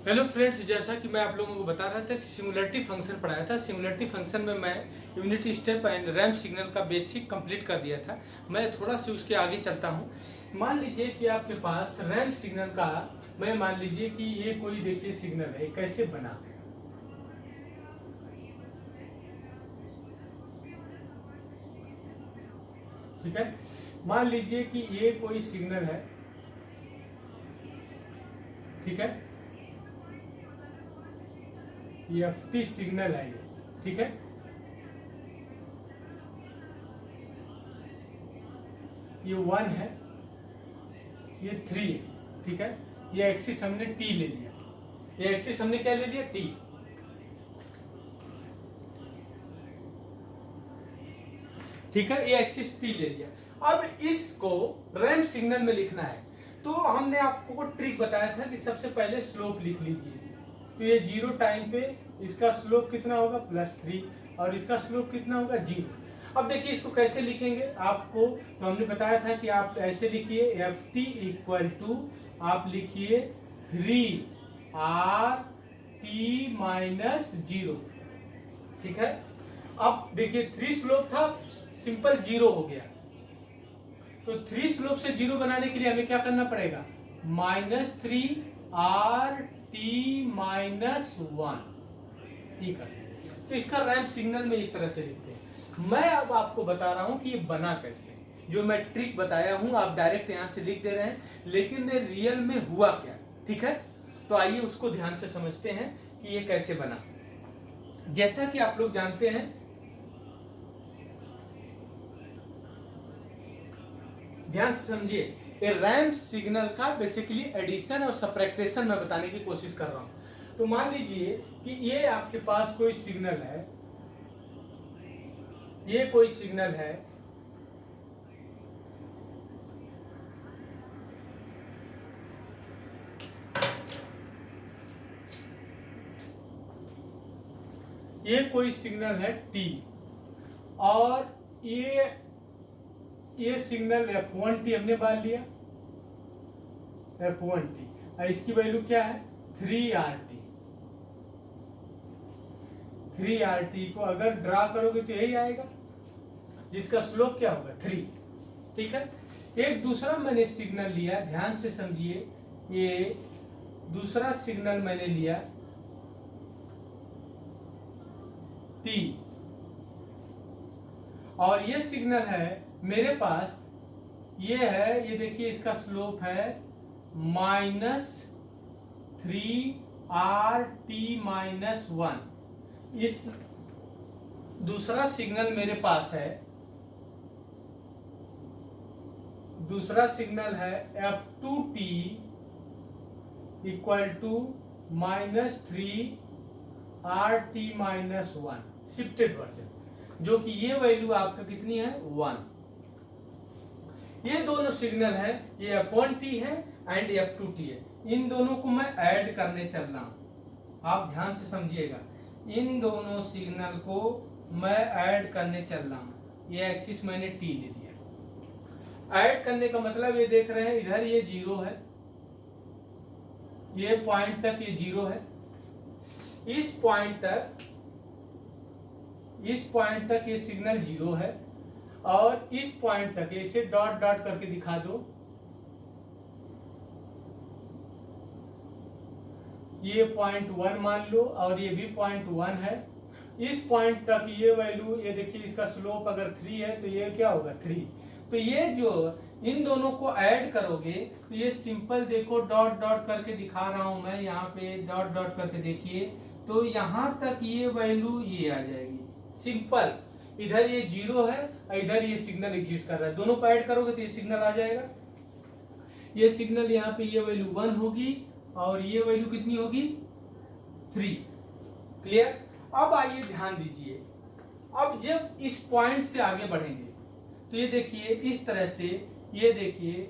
Hello friends, जैसा कि मैं आप लोगों को बता रहा था कि सिमुलेटिव फंक्शन पढ़ाया था। सिमुलेटिव फंक्शन में मैं unit step and ramp signal का बेसिक कंप्लीट कर दिया था। मैं थोड़ा सा उसके आगे चलता हूँ। मान लीजिए कि आपके पास रैंप सिग्नल का, मैं मान लीजिए कि ये कोई देखिए सिग्नल है, कैसे बना। ठीक है, मान लीजिए कि ये कोई सिग्नल है। ठीक है, ये एफटी सिग्नल है ये। ठीक है, ये 1 है, ये 3 है। ठीक है, ये एक्सिस हमने टी ले लिया। ये एक्सिस हमने क्या ले लिया? टी। ठीक है, ये एक्सिस टी ले लिया। अब इसको रैंप सिग्नल में लिखना है, तो हमने आपको को ट्रिक बताया था कि सबसे पहले स्लोप लिख लीजिए। तो ये 0 टाइम पे इसका स्लोप कितना होगा? +3, और इसका स्लोप कितना होगा? 0। अब देखिए इसको कैसे लिखेंगे आपको, तो हमने बताया था कि आप ऐसे लिखिए एफ टी इक्वल टू, आप लिखिए 3RT-0। ठीक है, अब देखिए 3 स्लोप था, सिंपल 0 हो गया। तो 3 स्लोप से 0 बनाने के लिए हमें क्या करना पड़ेगा? -3RT-1। ठीक है, तो इसका रैंप सिग्नल में इस तरह से लिखते हैं। मैं अब आपको बता रहा हूं कि ये बना कैसे। जो मैं ट्रिक बताया हूं आप डायरेक्ट यहां से लिख दे रहे हैं, लेकिन रियल में हुआ क्या। ठीक है, तो आइए उसको ध्यान से समझते हैं कि ये कैसे बना। जैसा कि आप लोग जानते हैं, ध्यान से समझिए, ये रैंप सिग्नल का बेसिकली एडिशन और सब्ट्रैक्शन मैं बताने की कोशिश कर रहा हूं। तो मान लीजिए कि ये आपके पास कोई सिग्नल है, ये कोई सिग्नल है, ये कोई सिग्नल है टी, और ये सिग्नल F1T हमने मान लिया, F1T, और इसकी वैल्यू क्या है? 3RT। 3RT को अगर ड्रा करोगे तो यही आएगा, जिसका स्लोप क्या होगा? 3। ठीक है, एक दूसरा मैंने सिग्नल लिया, ध्यान से समझिए, ये दूसरा सिग्नल मैंने लिया T, और ये सिग्नल है मेरे पास, ये है, ये देखिए इसका स्लोप है -3RT-1। इस दूसरा सिग्नल मेरे पास है, दूसरा सिग्नल है F2T equal to -3RT-1 shifted version, जो कि ये वैल्यू आपका कितनी है? 1। ये दोनों सिग्नल है, ये F1T है एंड F2T है। इन दोनों को मैं ऐड करने चल रहा हूं, आप ध्यान से समझिएगा। इन दोनों सिग्नल को मैं ऐड करने चल रहा हूं। ये एक्सिस मैंने T ले लिया। ऐड करने का मतलब ये देख रहे हैं, इधर ये 0 है, ये पॉइंट तक ये 0 है, इस पॉइंट तक ये सिग्नल 0 है, और इस पॉइंट तक इसे डॉट डॉट करके दिखा दो, ये पॉइंट 1 मान लो, और ये भी पॉइंट 1 है। इस पॉइंट तक ये वैल्यू, ये देखिए इसका स्लोप अगर 3 है तो ये क्या होगा? 3। तो ये जो इन दोनों को ऐड करोगे तो ये सिंपल देखो, डॉट डॉट करके दिखा रहा हूं मैं, यहाँ पे डॉट डॉट करके देखिए, तो यहां तक ये वैल्यू ये आ जाएगी सिंपल। इधर ये 0 है और इधर ये सिग्नल एग्जिस्ट कर रहा है, दोनों को ऐड करोगे तो ये सिग्नल आ जाएगा। ये सिग्नल यहाँ पे ये वैल्यू 1 होगी, और ये वैल्यू कितनी होगी? 3। क्लियर? अब आइए ध्यान दीजिए, अब जब इस पॉइंट से आगे बढ़ेंगे तो ये देखिए इस तरह से, ये देखिए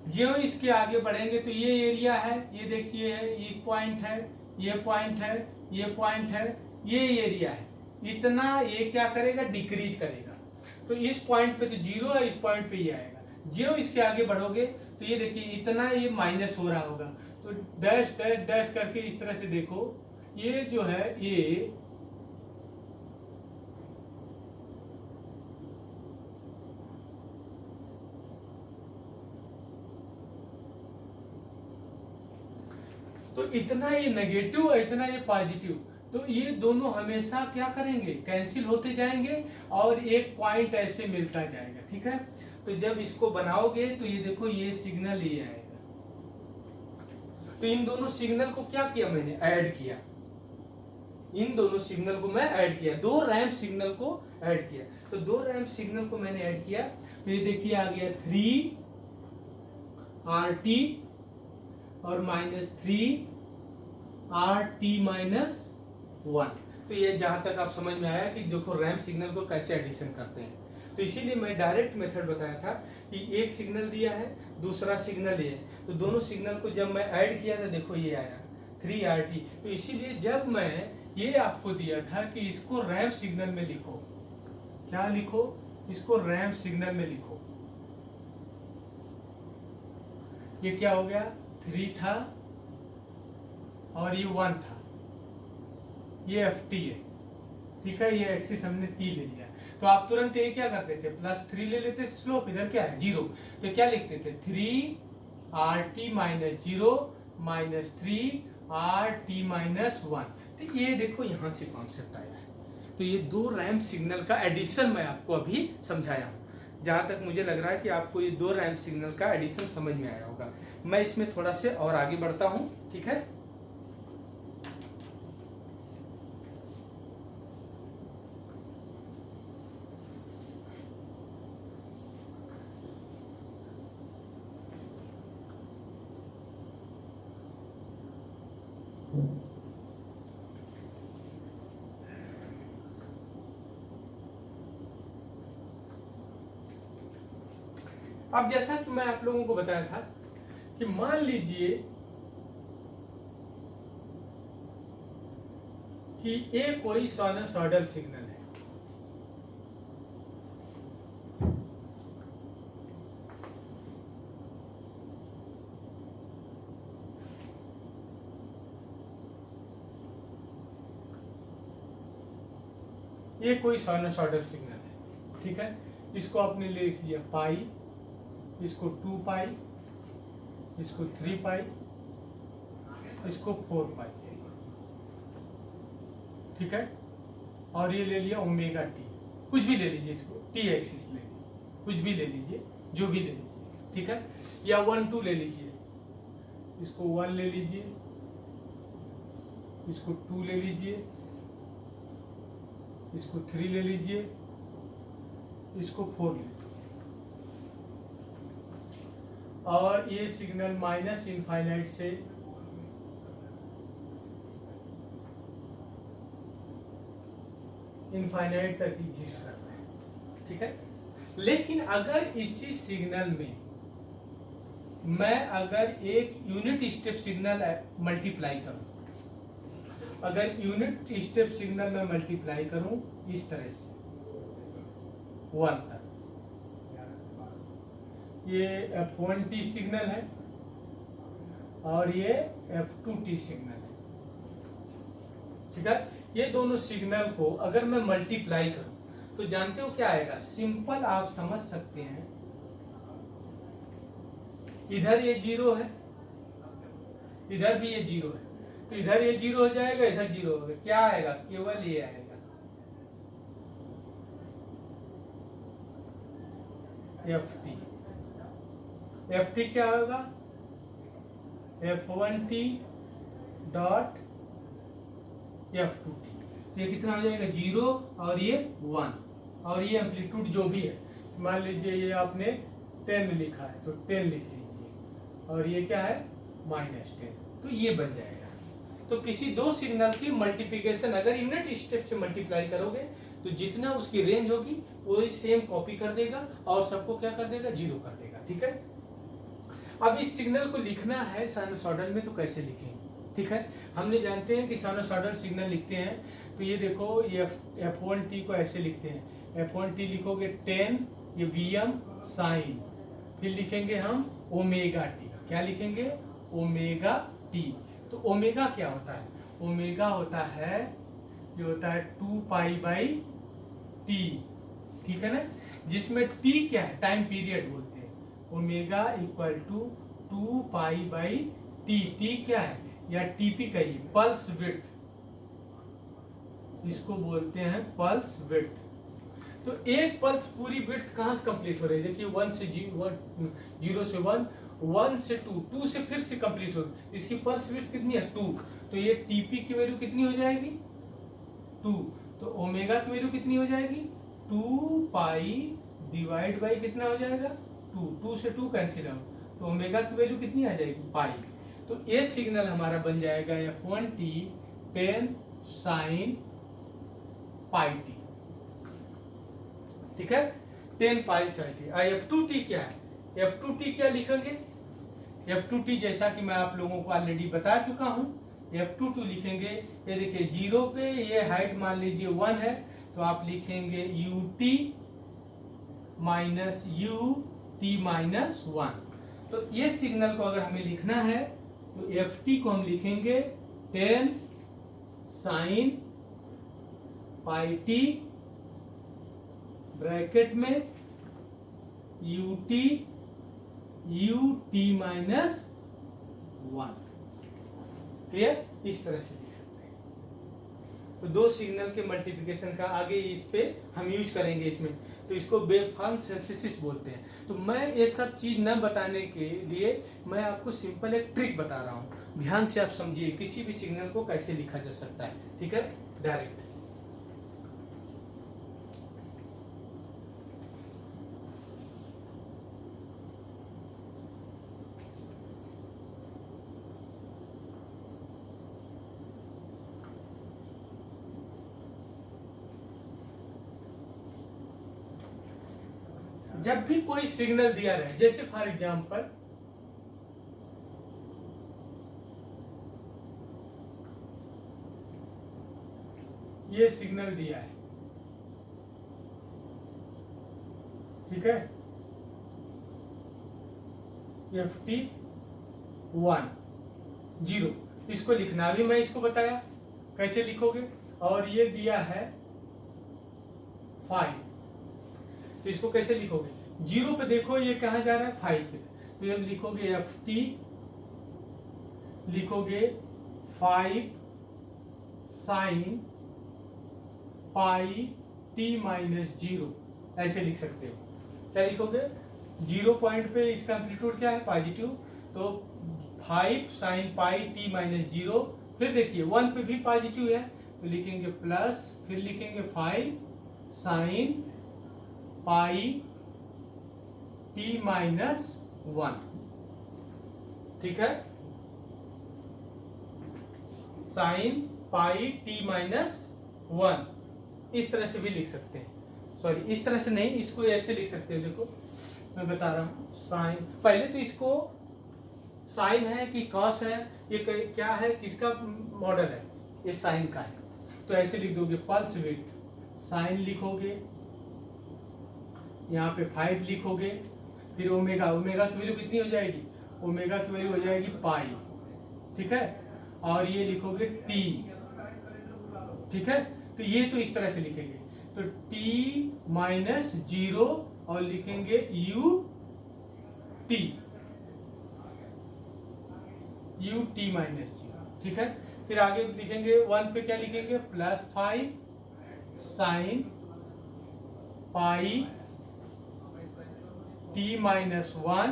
जो इसके आगे बढ़ेंगे तो ये एरिया है, ये देखिए ये पॉइंट है, ये पॉइंट है, ये पॉइंट है, ये एरिया है। इतना ये क्या करेगा? डिक्रीज करेगा। तो इस पॉइंट पे तो 0 है, इस पॉइंट पे ये आएगा। जो इसके आगे बढ़ोगे तो ये देखिए इतना ये माइनस हो रहा होगा, तो डैश डैश डैश करके इस तरह से देखो, ये जो है ये तो इतना ये नेगेटिव और इतना ये पॉजिटिव, तो ये दोनों हमेशा क्या करेंगे, कैंसिल होते जाएंगे और एक पॉइंट ऐसे मिलता जाएगा। ठीक है, तो जब इसको बनाओगे तो ये देखो ये सिग्नल ये आएगा। तो इन दोनों सिग्नल को क्या किया मैंने, ऐड किया। इन दोनों सिग्नल को मैं ऐड किया, दो रैंप सिग्नल को ऐड किया। तो दो रैंप सिग्नल को मैंने ऐड किया, तो ये देखिए आ गया 3RT और -3RT-1। तो ये जहां तक आप समझ में आया कि देखो रैंप सिग्नल को कैसे एडिशन करते हैं। तो इसीलिए मैं डायरेक्ट मेथड बताया था कि एक सिग्नल दिया है, दूसरा सिग्नल ये है, तो दोनों सिग्नल को जब मैं ऐड किया था देखो ये आया 3RT। तो इसीलिए जब मैं ये आपको दिया था कि इसको रैंप सिग्नल में लिखो, क्या लिखो, इसको रैंप सिग्नल में लिखो। ये क्या हो गया, 3 था और ये 1 था, ये FT है। ठीक है, ये एक्सिस हमने T ले लिया। तो आप तुरंत ये क्या करते थे, +3 ले लेते थे, स्लोप इधर क्या है 0, तो क्या लिखते थे 3RT-0 -3RT-1। तो ये देखो यहां से कॉन्सेप्ट आया है। तो ये दो रैंप सिग्नल का एडिशन मैं आपको अभी समझाया हूं। जहां तक मुझे लग रहा है कि आपको ये दो रैंप सिग्नल का एडिशन समझ में आया होगा। मैं इसमें थोड़ा से और आगे बढ़ता हूं। ठीक है, अब जैसा कि मैं आप लोगों को बताया था कि मान लीजिए कि ये कोई साइनसॉइडल सिग्नल है। ये कोई साइनसॉइडल सिग्नल है। ठीक है, इसको आपने लिख लिया पाई, इसको 2 पाई, इसको 3 पाई, इसको 4 पाई। ठीक है, और ये ले लिया ओमेगा टी, कुछ भी ले लीजिए, इसको टी एक्सिस ले लीजिए, कुछ भी ले लीजिए, जो भी ले लीजिए। ठीक है, या 1 2 ले लीजिए, इसको 1 ले लीजिए, इसको 2 ले लीजिए, इसको 3 ले लीजिए, इसको 4 ले लीजिए। और ये सिग्नल -इनफाइनाइट से इनफाइनाइट तक एग्जिस्ट करता है। ठीक है, लेकिन अगर इसी सिग्नल में मैं अगर एक यूनिट स्टेप सिग्नल मल्टीप्लाई करूं, अगर यूनिट स्टेप सिग्नल में मल्टीप्लाई करूं इस तरह से 1 तक, ये F1T सिग्नल है और ये F2T सिग्नल है। ठीक है, ये दोनों सिग्नल को अगर मैं मल्टीप्लाई करूं तो जानते हो क्या आएगा, सिंपल आप समझ सकते हैं। इधर ये 0 है, इधर भी ये 0 है, तो इधर ये 0 हो जाएगा, इधर 0 होगा, क्या आएगा, केवल ये आएगा FT। FT क्या होगा, F1T डॉट F2T। तो ये कितना हो जाएगा 0 और ये 1, और ये एम्पलीट्यूड जो भी है, मान लीजिए ये आपने 10 लिखा है तो 10 लिख लीजिए, और ये क्या है -10, तो ये बन जाएगा। तो किसी दो सिग्नल की मल्टीप्लिकेशन अगर यूनिट स्टेप से मल्टीप्लाई करोगे तो जितना उसकी रेंज होगी वो सेम कॉपी कर देगा और सबको क्या कर देगा, 0 कर देगा। ठीक है, अब इस सिग्नल को लिखना है साइनसॉइडल में तो कैसे लिखेंगे। ठीक है, हमने जानते हैं कि साइनसॉइडल सिग्नल लिखते हैं, तो ये देखो ये F1T को ऐसे लिखते हैं, F1T लिखोगे 10, ये Vm साइन, फिर लिखेंगे हम ओमेगा टी, क्या लिखेंगे, ओमेगा टी। तो ओमेगा क्या होता है? ओमेगा होता है, ये होता है 2 पाई बाई टी, ठीक है ना, जिसमें टी क्या है? टाइम पीरियड बोलते हैं। Omega equal to 2 pi by T. T क्या है? या टीपी कहिए, पल्स विड्थ, इसको बोलते हैं पल्स विड्थ। तो एक पल्स पूरी विड्थ कहां से कंप्लीट हो रही है? देखिए 1 से 0 से 1, 1 से 2, 2 से फिर से कंप्लीट हो, इसकी पल्स विड्थ कितनी है? 2। तो ये टीपी की वैल्यू कितनी हो जाएगी? 2। तो ओमेगा की वैल्यू कितनी हो जाएगी? 2 पाई डिवाइड बाई कितना हो जाएगा? 2। 2 से 2 कैंसिल आउट, तो ओमेगा की वैल्यू कितनी आ जाएगी? पाई। तो ये सिग्नल हमारा बन जाएगा f1t 10 साइन पाई टी, ठीक है, 10 पाई साइन टी। f2t क्या है? f2t क्या लिखेंगे? f2t जैसा कि मैं आप लोगों को ऑलरेडी बता चुका हूं, f22 लिखेंगे, ये देखिए 0 पे ये हाइट मान लीजिए 1 है, तो आप लिखेंगे ut माइनस ut माइनस 1। तो ये सिग्नल को अगर हमें लिखना है तो ft को हम लिखेंगे 10 साइन पाई टी ब्रैकेट में ut माइनस 1। क्लियर? इस तरह से लिख सकते हैं। तो दो सिग्नल के मल्टीप्लिकेशन का आगे इस पे हम यूज करेंगे इसमें, तो इसको वेवफॉर्म सिंथेसिस बोलते हैं। तो मैं ये सब चीज न बताने के लिए मैं आपको सिंपल एक ट्रिक बता रहा हूँ, ध्यान से आप समझिए किसी भी सिग्नल को कैसे लिखा जा सकता है, ठीक है, डायरेक्ट। जब भी कोई सिग्नल दिया रहे, जैसे फॉर एग्जांपल ये सिग्नल दिया है, ठीक है, ft1 0, इसको लिखना भी मैं इसको बताया कैसे लिखोगे। और ये दिया है 5, तो इसको कैसे लिखोगे? 0 पे देखो ये कहां जा रहा है? 5 पे, तो ये लिखोगे ft, लिखोगे 5 साइन पाई t माइनस 0, ऐसे लिख सकते हो। क्या लिखोगे? 0 पॉइंट पे इसका एम्पलीट्यूड क्या है? पॉजिटिव, तो 5 साइन पाई t माइनस 0। फिर देखिए 1 पे भी पॉजिटिव है, तो लिखेंगे प्लस, फिर लिखेंगे 5 साइन पाई t माइनस 1, ठीक है, साइन पाई t माइनस 1, इस तरह से भी लिख सकते हैं। सॉरी, इस तरह से नहीं, इसको ऐसे लिख सकते हैं। देखो मैं बता रहा हूं, साइन, पहले तो इसको साइन है कि कॉस है, ये क्या है, किसका मॉडल है? ये साइन का है, तो ऐसे लिख दोगे पल्स विड्थ, साइन लिखोगे, यहाँ पे 5 लिखोगे, फिर ओमेगा, ओमेगा की वैल्यू कितनी हो जाएगी? ओमेगा की वैल्यू हो जाएगी पाई, ठीक है, और ये लिखोगे t, ठीक है। तो ये तो इस तरह से लिखेंगे, तो t माइनस 0 और लिखेंगे ut माइनस 0, ठीक है। फिर आगे लिखेंगे 1 पे क्या लिखेंगे? Plus 5 sine pi t minus 1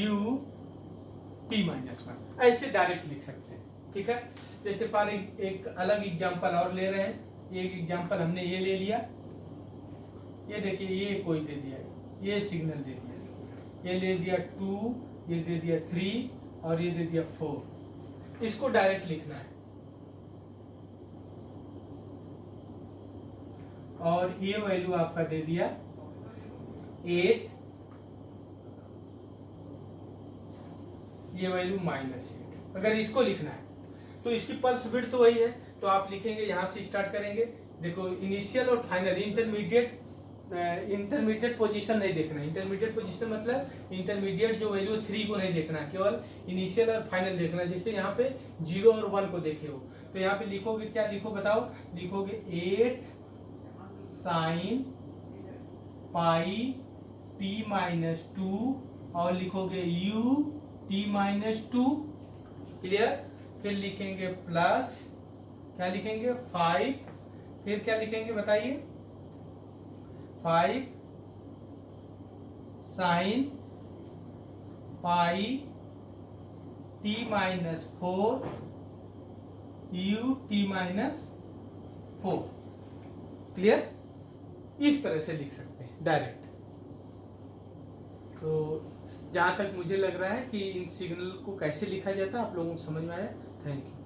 ut minus 1, ऐसे डायरेक्ट लिख सकते हैं, ठीक है। जैसे पर एक अलग एग्जांपल और ले रहे हैं, एक एग्जांपल हमने ये ले लिया, ये देखिए ये कोई दे दिया, ये सिग्नल दे दिया, ये ले दिया 2, ये दे दिया 3 और ये दे दिया 4, इसको डायरेक्ट लिखना है। और ये वैल्यू आपका दे दिया 8, ये वैल्यू -8। अगर इसको लिखना है तो इसकी पल्स विड्थ तो वही है, तो आप लिखेंगे, यहां से स्टार्ट करेंगे, देखो इनिशियल और फाइनल, इंटरमीडिएट इंटरमीडिएट पोजीशन नहीं देखना है। इंटरमीडिएट पोजीशन मतलब इंटरमीडिएट जो वैल्यू 3 को नहीं देखना, केवल इनिशियल और फाइनल देखना है। जैसे यहाँ पे 0 और 1 को देखे हो तो यहाँ पे लिखोगे क्या, लिखो बताओ, लिखोगे 8 साइन पाई t माइनस 2 और लिखोगे u t माइनस 2। क्लियर। फिर लिखेंगे प्लस, क्या लिखेंगे 5, फिर क्या लिखेंगे बताइए, 5 sine pi t minus 4 u t minus 4। Clear. इस तरह से लिख सकते हैं डायरेक्ट। तो जहाँ तक मुझे लग रहा है कि इन सिग्नल को कैसे लिखा जाता है आप लोगों को समझ में आया। Thank you.